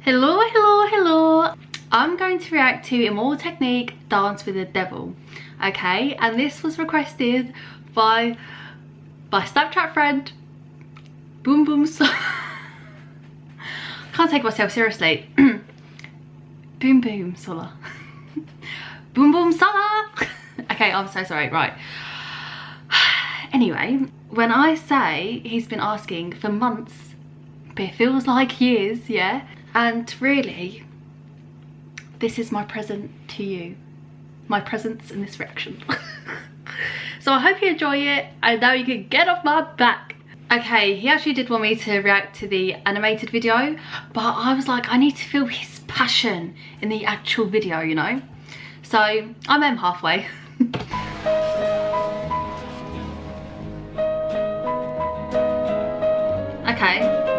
Hello, hello, hello. I'm going to react to Immortal Technique Dance with the Devil. Okay, and this was requested by my Snapchat friend Boom Boom can't take myself seriously. Boom Boom Sola. Boom Boom Sola. Okay, I'm so sorry, right. Anyway, when I say he's been asking for months, but it feels like years, yeah? And really, this is my present to you. My presence in this reaction. So I hope you enjoy it, and now you can get off my back. Okay, he actually did want me to react to the animated video, but I was like, I need to feel his passion in the actual video, you know? So I met him halfway. Okay.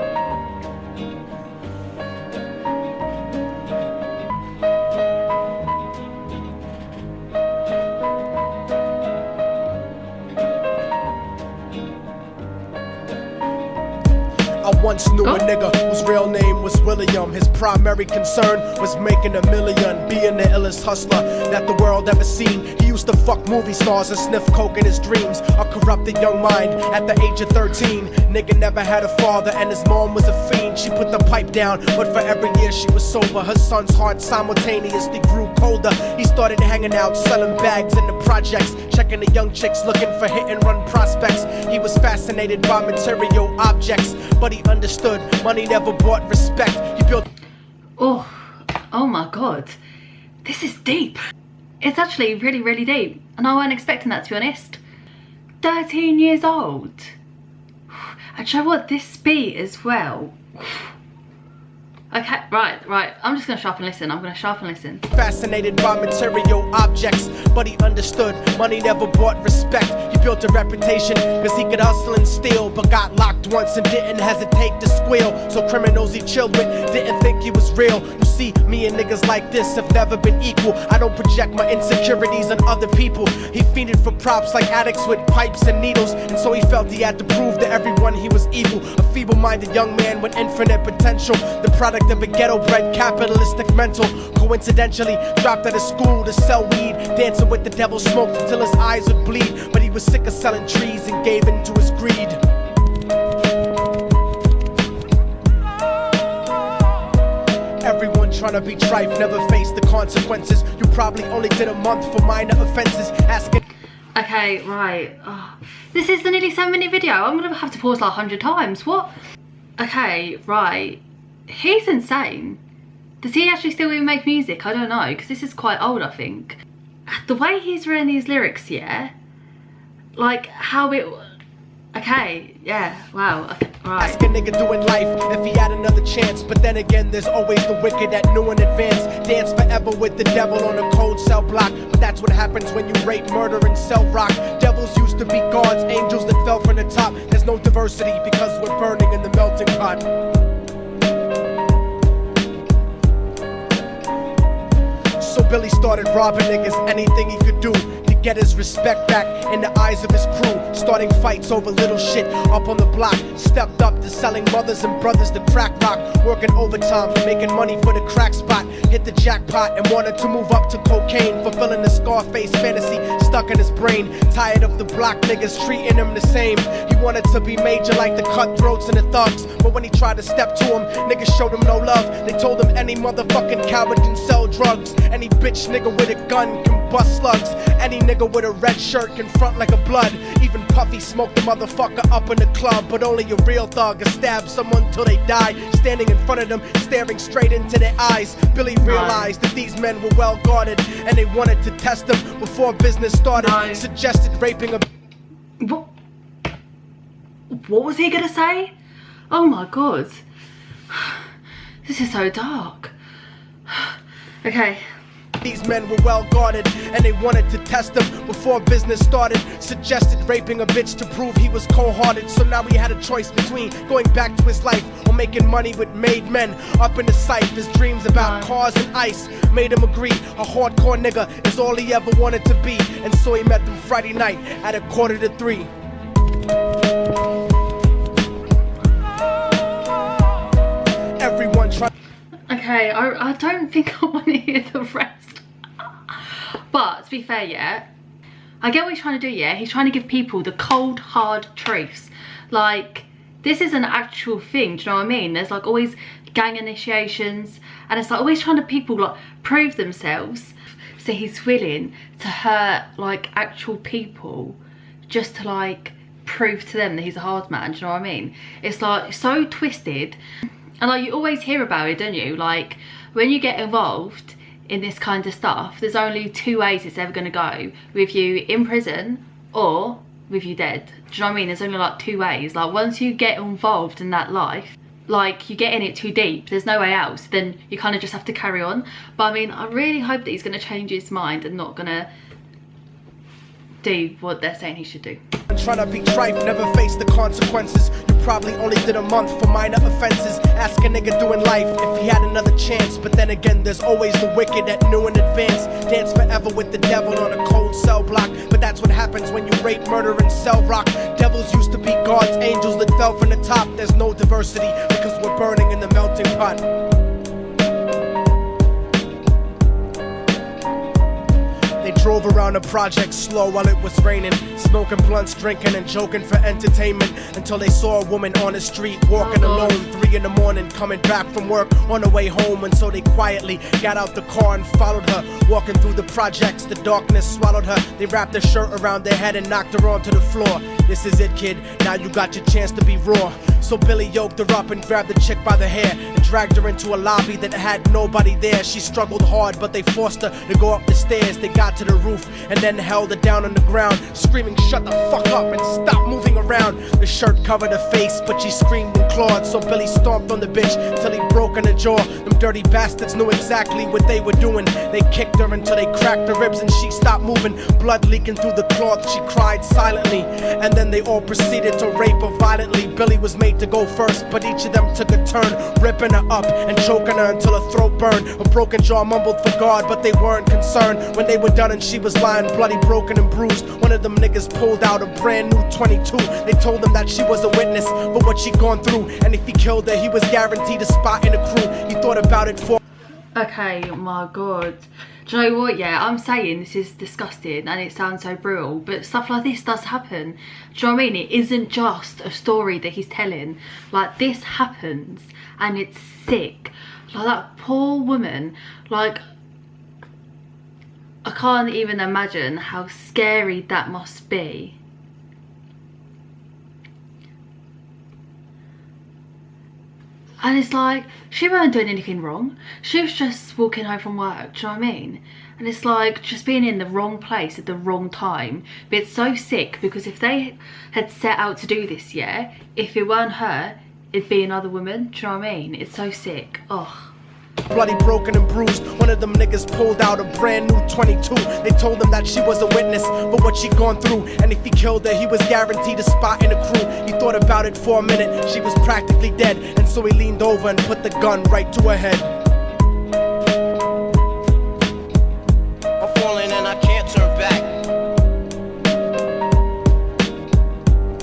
I once knew a nigga whose real name was William. His primary concern was making $1 million, being the illest hustler that the world ever seen. He used to fuck movie stars and sniff coke in his dreams. A corrupted young mind at the age of 13. Nigga never had a father and his mom was a fiend. She put the pipe down, but for every year she was sober. Her son's heart simultaneously grew colder. He started hanging out, selling bags in the projects, checking the young chicks looking for hit and run prospects. He was fascinated by material objects, but he understood money never bought respect. He built. Oh my god, this is deep. It's actually really, really deep, and I wasn't expecting that, to be honest. 13 years old. And you know what, this beat as well. Okay, right. I'm just gonna shut up and listen. Fascinated by material objects, but he understood money never bought respect. He built a reputation because he could hustle and steal, but got locked once and didn't hesitate to squeal. So criminals he chilled with didn't think he was real. You see, me and niggas like this have never been equal. I don't project my insecurities on other people. He fiended for props like addicts with pipes and needles, and so he felt he had to prove to everyone he was evil. A feeble-minded young man with infinite potential, the product of a ghetto-bred capitalistic mental. Coincidentally dropped out of school to sell weed, dancing with the devil, smoked until his eyes would bleed. But he was sick of selling trees and gave in to his greed. Everyone trying to be trife never faced the consequences. You probably only did a month for minor offenses. Asking. Okay, right. Oh, this is the nearly 7-minute video. I'm gonna have to pause like 100 times. What? Okay, right. He's insane. Does he actually still even make music? I don't know, because this is quite old, I think. The way he's written these lyrics, yeah, like how it. Okay, yeah, wow, okay, right. Ask a nigga doing life if he had another chance, but then again, there's always the wicked that knew in advance. Dance forever with the devil on a cold cell block, but that's what happens when you rape, murder, and sell rock. Devils used to be gods, angels that fell from the top. There's no diversity because we're burning in the melting pot. So Billy started robbing niggas, anything he could do to get his respect back in the eyes of his crew. Starting fights over little shit up on the block. Stepped up to selling mothers and brothers to crack rock. Working overtime, making money for the crack spot. Hit the jackpot and wanted to move up to cocaine. Fulfilling the Scarface fantasy stuck in his brain. Tired of the block niggas treating him the same. He wanted to be major like the cutthroats and the thugs, but when he tried to step to him, niggas showed him no love. They told him any motherfucking coward can sell drugs. Any bitch nigga with a gun can bust slugs. Any nigga with a red shirt can front like a blood. Even Puffy smoked the motherfucker up in the club, but only a real thug can stab someone till they die. Standing in front of them, staring straight into their eyes, Billy realized that these men were well guarded, and they wanted to test them before business started. Suggested raping a. What was he gonna say? Oh my god. This is so dark. Okay. These men were well guarded, and they wanted to test him before business started. Suggested raping a bitch to prove he was cold-hearted. So now he had a choice between going back to his life or making money with made men up in the sight. His dreams about cars and ice made him agree a hardcore nigga is all he ever wanted to be. And so he met them Friday night at 2:45. Everyone tried. Okay, I don't think I want to hear the rest. But to be fair, yeah, I get what he's trying to do, yeah. He's trying to give people the cold, hard truths. Like, this is an actual thing, do you know what I mean? There's like always gang initiations, and it's like always trying to people like prove themselves. So he's willing to hurt like actual people just to like prove to them that he's a hard man, do you know what I mean? It's like so twisted, and like you always hear about it, don't you? Like when you get involved in this kind of stuff, there's only two ways it's ever going to go: with you in prison or with you dead. Do you know what I mean? There's only like two ways. Like once you get involved in that life, like you get in it too deep, there's no way out, so then you kind of just have to carry on. But I mean, I really hope that he's going to change his mind and not going to do what they're saying he should do. Trying to be trife, never face the consequences. You probably only did a month for minor offenses. Ask a nigga doing life if he had another chance. But then again, there's always the wicked that knew in advance. Dance forever with the devil on a cold cell block. But that's what happens when you rape, murder, and sell rock. Devils used to be God's angels that fell from the top. There's no diversity because we're burning in the melting pot. They drove around the project slow while it was raining, smoking blunts, drinking and joking for entertainment, until they saw a woman on the street walking alone, 3 in the morning, coming back from work on her way home. And so they quietly got out the car and followed her, walking through the projects. The darkness swallowed her. They wrapped her shirt around their head and knocked her onto the floor. This is it, kid, now you got your chance to be raw. So Billy yoked her up and grabbed the chick by the hair and dragged her into a lobby that had nobody there. She struggled hard, but they forced her to go up the stairs. They got to the roof and then held her down on the ground, screaming, "Shut the fuck up and stop moving around." The shirt covered her face, but she screamed and clawed. So Billy stomped on the bitch till he broke in her jaw. Them dirty bastards knew exactly what they were doing. They kicked her until they cracked her ribs and she stopped moving, blood leaking through the cloth. She cried silently, and then they all proceeded to rape her violently. Billy was made to go first, but each of them took a turn, ripping her up and choking her until her throat burned. Her broken jaw mumbled for God, but they weren't concerned. When they were done and she was lying bloody, broken and bruised, one of them niggas pulled out a brand new 22. They told him that she was a witness for what she'd gone through, and if he killed her, he was guaranteed a spot in the crew. He thought about it for... Okay, my God. Do you know what, yeah, I'm saying this is disgusting and it sounds so brutal, but stuff like this does happen. Do you know what I mean? It isn't just a story that he's telling. Like, this happens and it's sick. Like, that poor woman, like, I can't even imagine how scary that must be. And it's like, she weren't doing anything wrong. She was just walking home from work, do you know what I mean? And it's like, just being in the wrong place at the wrong time. But it's so sick, because if they had set out to do this, yeah, if it weren't her, it'd be another woman, do you know what I mean? It's so sick, ugh. Bloody, broken and bruised, one of them niggas pulled out a brand new 22. They told him that she was a witness for what she'd gone through, and if he killed her, he was guaranteed a spot in the crew. He thought about it for a minute, she was practically dead, and so he leaned over and put the gun right to her head. I'm falling and I can't turn back.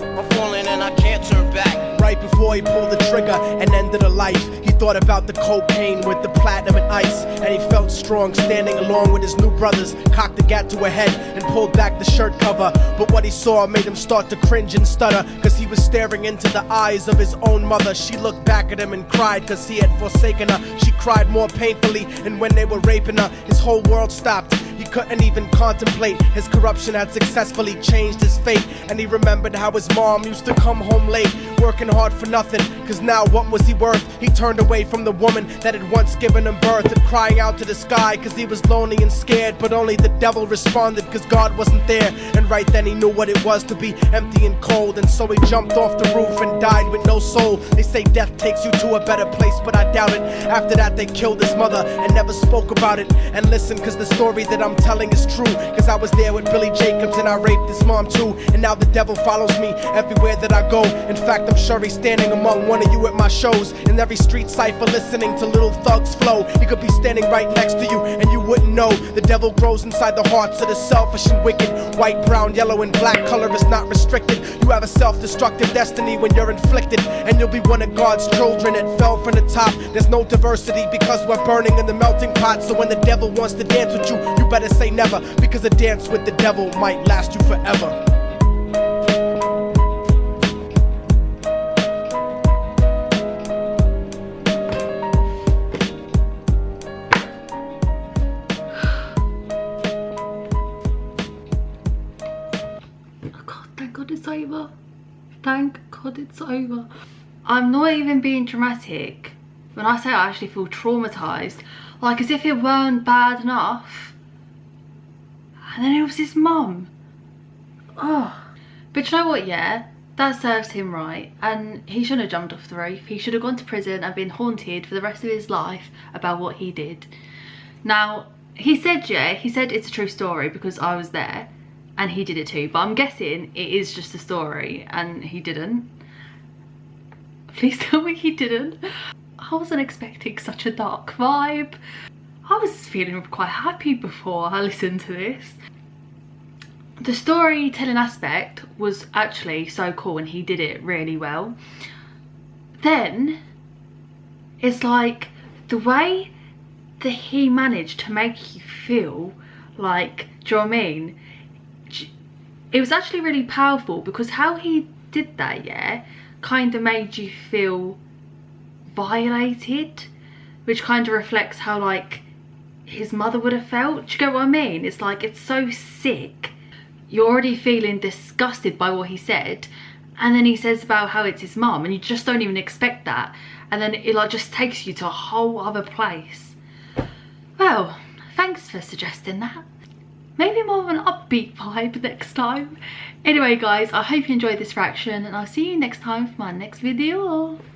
I'm falling and I can't turn back. Right before he pulled the trigger and ended her life, he thought about the cocaine with the platinum and ice, and he felt strong standing along with his new brothers, cocked the gat to her head and pulled back the shirt cover. But what he saw made him start to cringe and stutter, cause he was staring into the eyes of his own mother. She looked back at him and cried cause he had forsaken her. She cried more painfully, and when they were raping her, his whole world stopped. He couldn't even contemplate. His corruption had successfully changed his fate, and he remembered how his mom used to come home late, working hard for nothing, cause now what was he worth? He turned away from the woman that had once given him birth, and crying out to the sky cause he was lonely and scared. But only the devil responded cause God wasn't there, and right then he knew what it was to be empty and cold. And so he jumped off the roof and died with no soul. They say death takes you to a better place, but I doubt it. After that they killed his mother and never spoke about it. And listen, cause the story that I'm I'm telling is true, cause I was there with Billy Jacobs and I raped his mom too. And now the devil follows me everywhere that I go. In fact, I'm sure he's standing among one of you at my shows. In every street cipher listening to Little Thug's flow. He could be standing right next to you and you wouldn't know. The devil grows inside the hearts of the selfish and wicked. White, brown, yellow and black color is not restricted. You have a self-destructive destiny when you're inflicted, and you'll be one of God's children that fell from the top. There's no diversity because we're burning in the melting pot. So when the devil wants to dance with you, you better say never, because a dance with the devil might last you forever. Thank God it's over. Thank God it's over. I'm not even being dramatic when I say I actually feel traumatised. Like as if it weren't bad enough. And then it was his mum. Oh. But you know what, yeah? That serves him right. And he shouldn't have jumped off the roof. He should have gone to prison and been haunted for the rest of his life about what he did. Now, he said, yeah, he said it's a true story because I was there. And he did it too, but I'm guessing it is just a story and he didn't. Please tell me he didn't. I wasn't expecting such a dark vibe. I was feeling quite happy before I listened to this. The storytelling aspect was actually so cool and he did it really well. Then it's like the way that he managed to make you feel like, do you know what I mean? It was actually really powerful because how he did that, yeah, kind of made you feel violated, which kind of reflects how like his mother would have felt. Do you get what I mean? It's like, it's so sick. You're already feeling disgusted by what he said, and then he says about how it's his mum and you just don't even expect that, and then it like just takes you to a whole other place. Well, thanks for suggesting that. Maybe more of an upbeat vibe next time. Anyway guys, I hope you enjoyed this reaction and I'll see you next time for my next video.